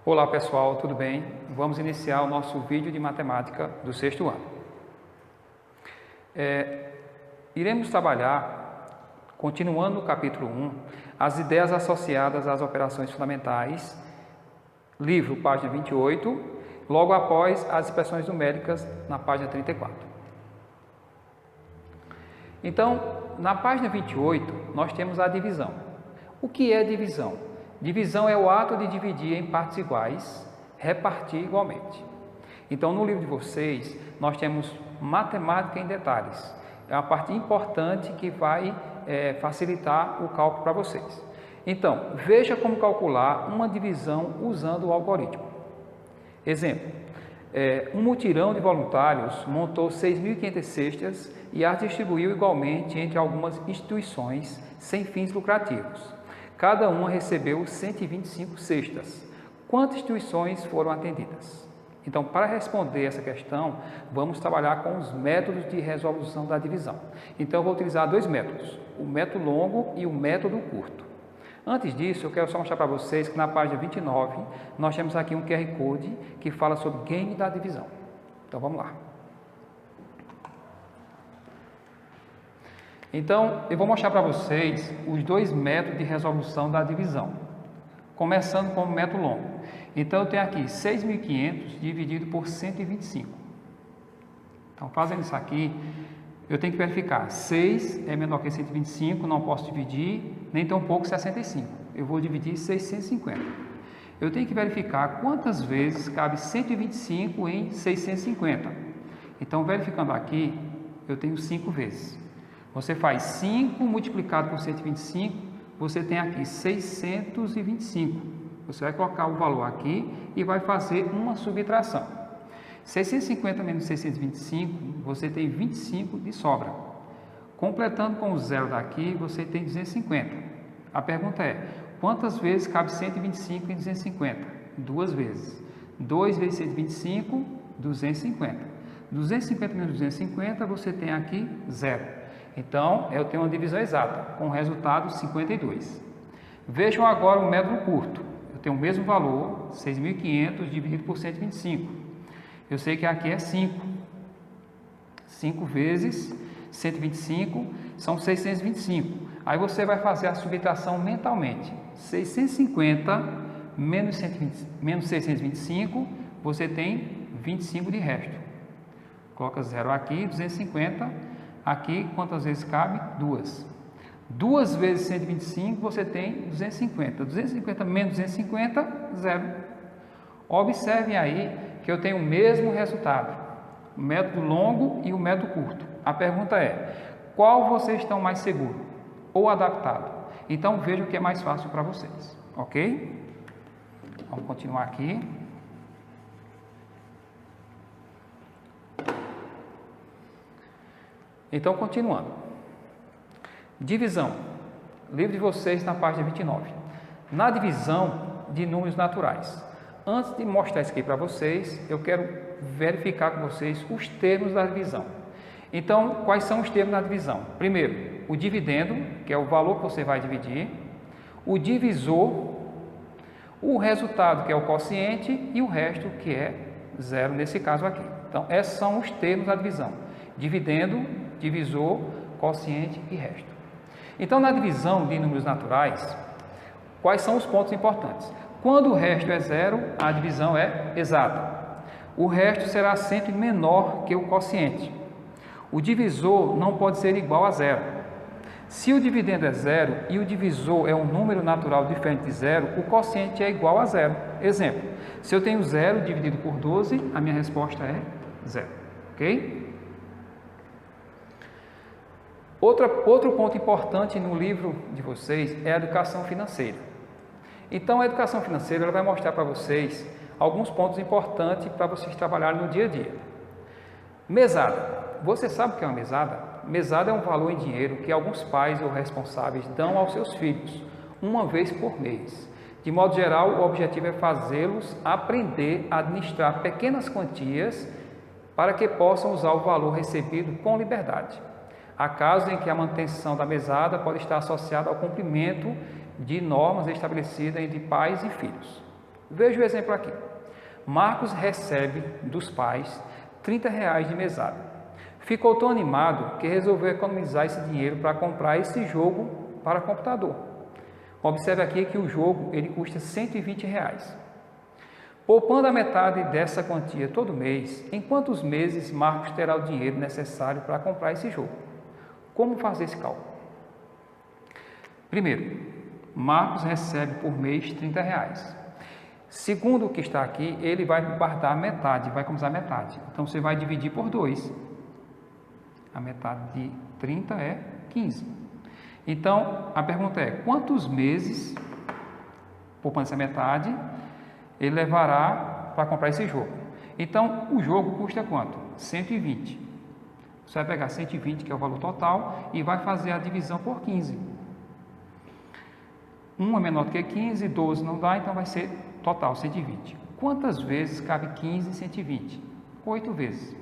Olá pessoal, tudo bem? Vamos iniciar o nosso vídeo de matemática do sexto ano. Iremos trabalhar, continuando no capítulo 1, as ideias associadas às operações fundamentais, livro, página 28, logo após as expressões numéricas, na página 34. Então, na página 28, nós temos a divisão. O que é divisão? Divisão é o ato de dividir em partes iguais, repartir igualmente. Então, no livro de vocês, nós temos matemática em detalhes. É uma parte importante que vai facilitar o cálculo para vocês. Então, veja como calcular uma divisão usando o algoritmo. Exemplo, um mutirão de voluntários montou 6.500 cestas e as distribuiu igualmente entre algumas instituições sem fins lucrativos. Cada uma recebeu 125 cestas. Quantas instituições foram atendidas? Então, para responder essa questão, vamos trabalhar com os métodos de resolução da divisão. Então, eu vou utilizar dois métodos, o método longo e o método curto. Antes disso, eu quero só mostrar para vocês que na página 29, nós temos aqui um QR Code que fala sobre game da divisão. Então, vamos lá. Então, eu vou mostrar para vocês os dois métodos de resolução da divisão, começando com o método longo. Então, eu tenho aqui 6.500 dividido por 125. Então, fazendo isso aqui, eu tenho que verificar, 6 é menor que 125, não posso dividir, nem tão pouco 65. Eu vou dividir 650. Eu tenho que verificar quantas vezes cabe 125 em 650. Então, verificando aqui, eu tenho 5 vezes. Você faz 5 multiplicado por 125, você tem aqui 625. Você vai colocar o valor aqui e vai fazer uma subtração. 650 menos 625, você tem 25 de sobra. Completando com o zero daqui, você tem 250. A pergunta é, quantas vezes cabe 125 em 250? 2 vezes. 2 vezes 125, 250. 250 menos 250, você tem aqui zero. Então, eu tenho uma divisão exata, com o resultado 52. Vejam agora o método curto. Eu tenho o mesmo valor, 6.500 dividido por 125. Eu sei que aqui é 5. 5 vezes 125 são 625. Aí você vai fazer a subtração mentalmente. 650 menos 625, você tem 25 de resto. Coloca zero aqui, 250. Aqui, quantas vezes cabe? 2. 2 vezes 125, você tem 250. 250 menos 250, zero. Observem aí que eu tenho o mesmo resultado. O método longo e o método curto. A pergunta é, qual vocês estão mais seguros? Ou adaptado? Então, vejam o que é mais fácil para vocês. Ok? Vamos continuar aqui. Então, continuando. Divisão. Livro de vocês na página 29. Na divisão de números naturais. Antes de mostrar isso aqui para vocês, eu quero verificar com vocês os termos da divisão. Então, quais são os termos da divisão? Primeiro, o dividendo, que é o valor que você vai dividir. O divisor, o resultado, que é o quociente, e o resto, que é zero, nesse caso aqui. Então, esses são os termos da divisão. Dividendo, divisor, quociente e resto. Então, na divisão de números naturais, quais são os pontos importantes? Quando o resto é zero, a divisão é exata. O resto será sempre menor que o quociente. O divisor não pode ser igual a zero. Se o dividendo é zero e o divisor é um número natural diferente de zero, o quociente é igual a zero. Exemplo, se eu tenho zero dividido por 12, a minha resposta é zero. Ok? Outro ponto importante no livro de vocês é a educação financeira. Então, a educação financeira ela vai mostrar para vocês alguns pontos importantes para vocês trabalharem no dia a dia. Mesada. Você sabe o que é uma mesada? Mesada é um valor em dinheiro que alguns pais ou responsáveis dão aos seus filhos, uma vez por mês. De modo geral, o objetivo é fazê-los aprender a administrar pequenas quantias para que possam usar o valor recebido com liberdade. Há casos em que a manutenção da mesada pode estar associada ao cumprimento de normas estabelecidas entre pais e filhos. Veja o exemplo aqui. Marcos recebe dos pais R$ 30 de mesada. Ficou tão animado que resolveu economizar esse dinheiro para comprar esse jogo para computador. Observe aqui que o jogo ele custa R$ 120. Poupando a metade dessa quantia todo mês, em quantos meses Marcos terá o dinheiro necessário para comprar esse jogo? Como fazer esse cálculo? Primeiro, Marcos recebe por mês R$ 30. Segundo o que está aqui, ele vai guardar metade, vai economizar metade. Então, você vai dividir por 2. A metade de 30 é 15. Então, a pergunta é, quantos meses, poupando essa metade, ele levará para comprar esse jogo? Então, o jogo custa quanto? 120. Você vai pegar 120, que é o valor total, e vai fazer a divisão por 15. 1 é menor do que 15, 12 não dá, então vai ser total 120. Quantas vezes cabe 15 em 120? 8 vezes.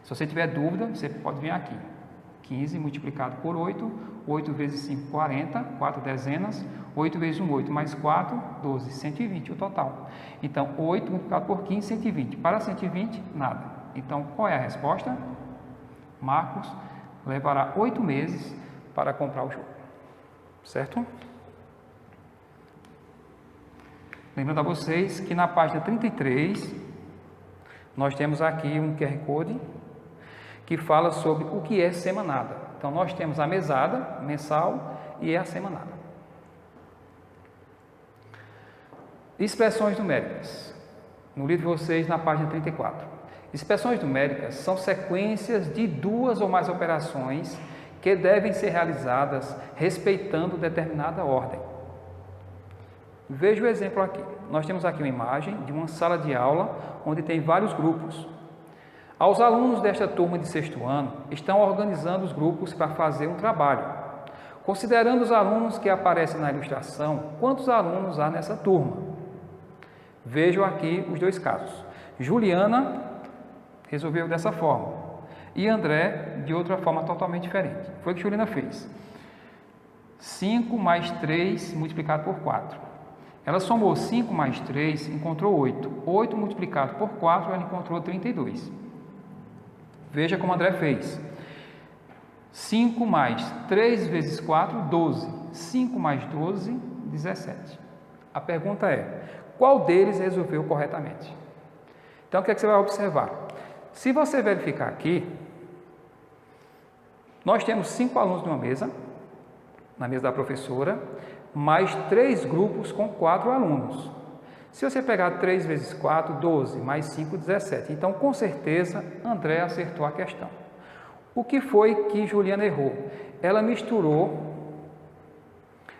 Se você tiver dúvida, você pode vir aqui. 15 multiplicado por 8, 8 vezes 5, 40, 4 dezenas, 8 vezes 1, 8 mais 4, 12, 120 o total. Então, 8 multiplicado por 15, 120. Para 120, nada. Então, qual é a resposta? Marcos levará 8 meses para comprar o jogo. Certo? Lembrando a vocês que na página 33, nós temos aqui um QR Code que fala sobre o que é semanada. Então, nós temos a mesada mensal e a semanada. Expressões numéricas. No livro de vocês, na página 34. Expressões numéricas são sequências de 2 ou mais operações que devem ser realizadas respeitando determinada ordem. Veja o exemplo aqui. Nós temos aqui uma imagem de uma sala de aula onde tem vários grupos. Os alunos desta turma de 6º ano estão organizando os grupos para fazer um trabalho. Considerando os alunos que aparecem na ilustração, quantos alunos há nessa turma? Vejam aqui os dois casos. Juliana resolveu dessa forma e André de outra forma totalmente diferente. Foi o que Juliana fez. 5 mais 3 multiplicado por 4. Ela somou 5 mais 3, encontrou 8. 8 multiplicado por 4, ela encontrou 32. Veja como André fez. 5 mais 3 vezes 4, 12. 5 mais 12, 17. A pergunta é, qual deles resolveu corretamente? Então, o que é que você vai observar? Se você verificar aqui, nós temos 5 alunos numa mesa, na mesa da professora, mais 3 grupos com 4 alunos. Se você pegar 3 vezes 4, 12, mais 5, 17. Então, com certeza, André acertou a questão. O que foi que Juliana errou? Ela misturou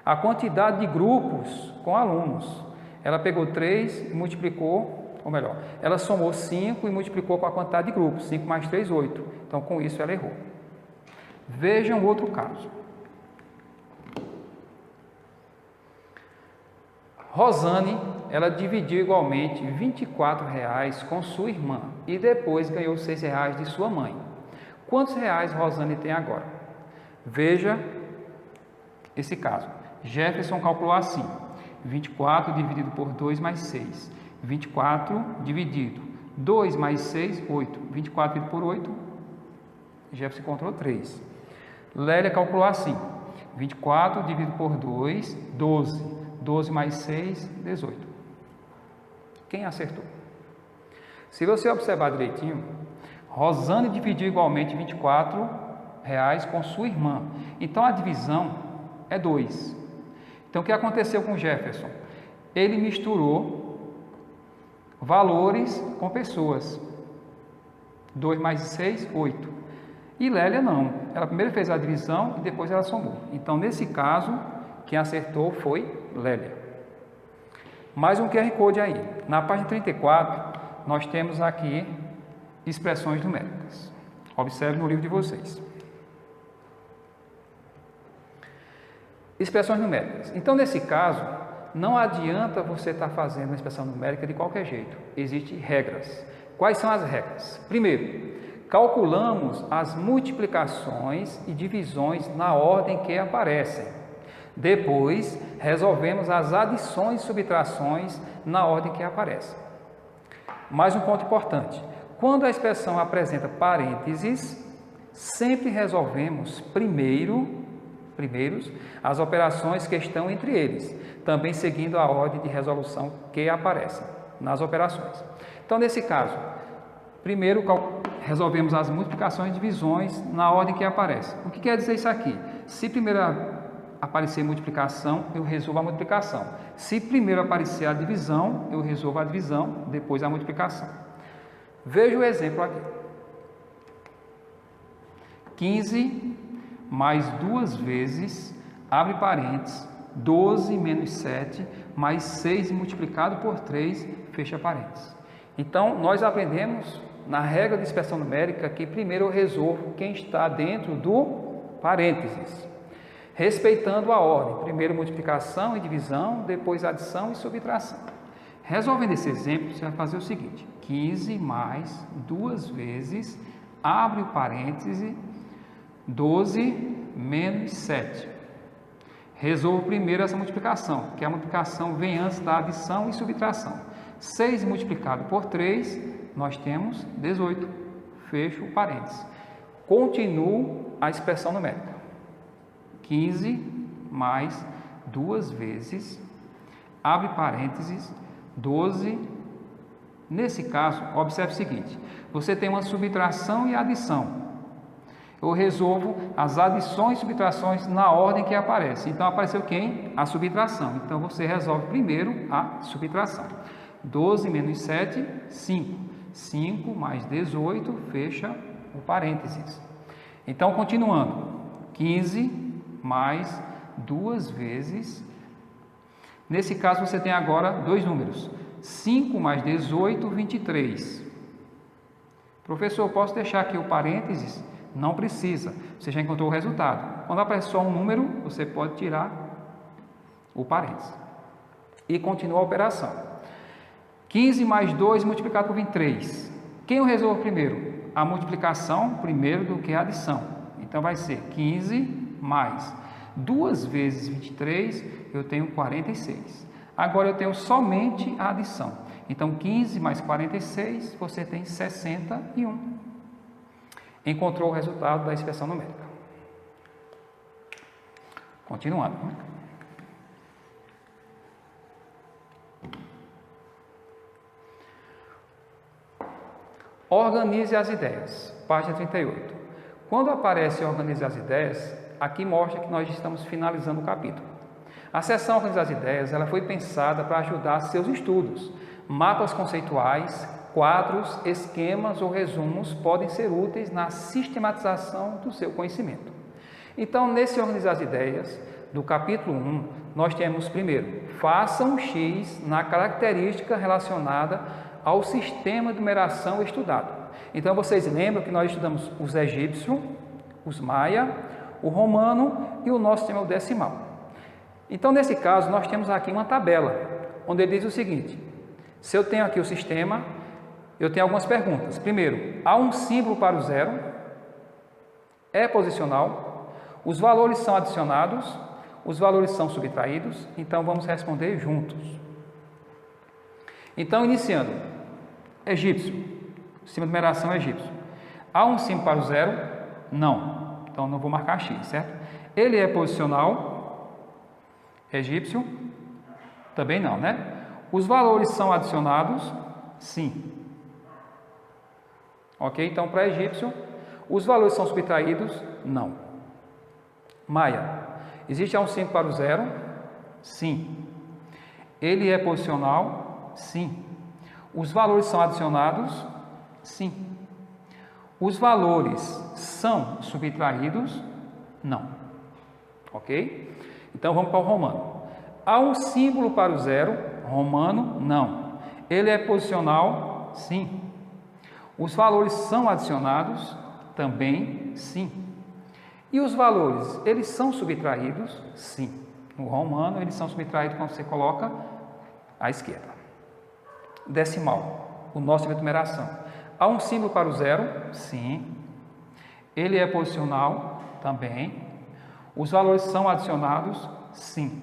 a quantidade de grupos com alunos. Ela pegou 3 e multiplicou, ou melhor, ela somou 5 e multiplicou com a quantidade de grupos. 5 mais 3, 8. Então, com isso, ela errou. Vejam outro caso. Rosane, ela dividiu igualmente R$24 com sua irmã e depois ganhou R$6 de sua mãe. Quantos reais Rosane tem agora? Veja esse caso. Jefferson calculou assim, 24 dividido por 2 mais 6. 24 dividido 2 mais 6, 8. 24 dividido por 8, Jefferson encontrou 3. Lélia calculou assim, 24 dividido por 2, 12. 12 mais 6, 18. Quem acertou? Se você observar direitinho, Rosane dividiu igualmente R$24 com sua irmã. Então, a divisão é 2. Então, o que aconteceu com Jefferson? Ele misturou valores com pessoas. 2 mais 6, 8. E Lélia não. Ela primeiro fez a divisão e depois ela somou. Então, nesse caso, quem acertou foi Lélia. Mais um QR Code aí. Na página 34, nós temos aqui expressões numéricas. Observe no livro de vocês. Expressões numéricas. Então, nesse caso, não adianta você estar fazendo a expressão numérica de qualquer jeito. Existem regras. Quais são as regras? Primeiro, calculamos as multiplicações e divisões na ordem que aparecem. Depois, resolvemos as adições e subtrações na ordem que aparece. Mais um ponto importante. Quando a expressão apresenta parênteses, sempre resolvemos primeiros as operações que estão entre eles, também seguindo a ordem de resolução que aparece nas operações. Então, nesse caso, primeiro resolvemos as multiplicações e divisões na ordem que aparece. O que quer dizer isso aqui? Se primeiro aparecer multiplicação, eu resolvo a multiplicação. Se primeiro aparecer a divisão, eu resolvo a divisão, depois a multiplicação. Veja o exemplo aqui. 15 mais 2 vezes, abre parênteses, 12 menos 7, mais 6 multiplicado por 3, fecha parênteses. Então, nós aprendemos na regra de expressão numérica que primeiro eu resolvo quem está dentro do parênteses, respeitando a ordem, primeiro multiplicação e divisão, depois adição e subtração. Resolvendo esse exemplo, você vai fazer o seguinte: 15 mais 2 vezes, abre o parêntese, 12 menos 7. Resolvo primeiro essa multiplicação, que a multiplicação vem antes da adição e subtração. 6 multiplicado por 3, nós temos 18. Fecho o parênteses. Continuo a expressão numérica. 15 mais 2 vezes, abre parênteses, 12. Nesse caso, observe o seguinte: você tem uma subtração e adição. Eu resolvo as adições e subtrações na ordem que aparece. Então, apareceu quem? A subtração. Então, você resolve primeiro a subtração. 12 menos 7, 5. 5 mais 18, fecha o parênteses. Então, continuando. 15 mais 2 vezes. Nesse caso, você tem agora dois números. 5 mais 18, 23. Professor, posso deixar aqui o parênteses? Não precisa, você já encontrou o resultado. Quando aparece só um número, você pode tirar o parênteses. E continua a operação. 15 mais 2 multiplicado por 23. Quem eu resolvo primeiro? A multiplicação primeiro do que a adição. Então vai ser 15 mais 2 vezes 23, eu tenho 46. Agora eu tenho somente a adição. Então 15 mais 46, você tem 61. Encontrou o resultado da expressão numérica. Continuando. Organize as ideias. Página 38. Quando aparece Organize as ideias, aqui mostra que nós estamos finalizando o capítulo. A seção Organize as ideias, ela foi pensada para ajudar seus estudos. Mapas conceituais, quadros, esquemas ou resumos podem ser úteis na sistematização do seu conhecimento. Então, nesse Organizar as Ideias, do capítulo 1, nós temos primeiro, faça um X na característica relacionada ao sistema de numeração estudado. Então, vocês lembram que nós estudamos os egípcios, os maia, o romano e o nosso sistema decimal. Então, nesse caso, nós temos aqui uma tabela, onde ele diz o seguinte: se eu tenho aqui o sistema, eu tenho algumas perguntas. Primeiro, há um símbolo para o zero? É posicional? Os valores são adicionados? Os valores são subtraídos? Então, vamos responder juntos. Então, iniciando. Egípcio. Sistema de numeração egípcio. Há um símbolo para o zero? Não. Então, não vou marcar X, certo? Ele é posicional? Egípcio? Também não, né? Os valores são adicionados? Sim. Ok? Então, para egípcio, os valores são subtraídos? Não. Maia. Existe um símbolo para o zero? Sim. Ele é posicional? Sim. Os valores são adicionados? Sim. Os valores são subtraídos? Não. Ok? Então, vamos para o romano. Há um símbolo para o zero? Romano? Não. Ele é posicional? Sim. Os valores são adicionados? Também sim. E os valores, eles são subtraídos? Sim. No romano, eles são subtraídos quando você coloca à esquerda. Decimal, o nosso tipo de numeração. Há um símbolo para o zero? Sim. Ele é posicional? Também. Os valores são adicionados? Sim.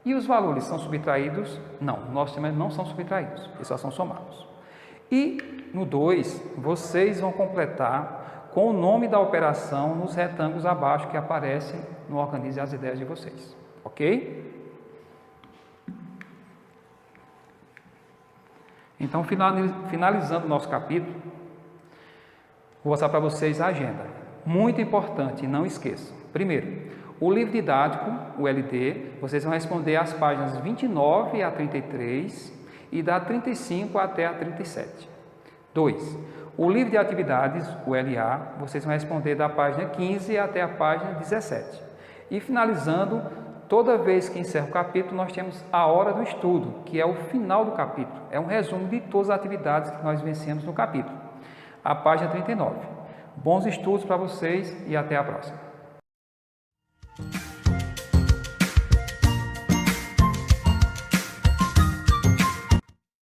E os valores são subtraídos? Não, nossos temas não são subtraídos, eles só são somados. E no 2, vocês vão completar com o nome da operação nos retângulos abaixo que aparecem no Organize as Ideias de vocês, ok? Então, finalizando o nosso capítulo, vou mostrar para vocês a agenda. Muito importante, não esqueçam. Primeiro, o livro didático, o LD, vocês vão responder as páginas 29 a 33 e da 35 até a 37. 2. O livro de atividades, o LA, vocês vão responder da página 15 até a página 17. E finalizando, toda vez que encerra o capítulo, nós temos a hora do estudo, que é o final do capítulo. É um resumo de todas as atividades que nós vencemos no capítulo. A página 39. Bons estudos para vocês e até a próxima.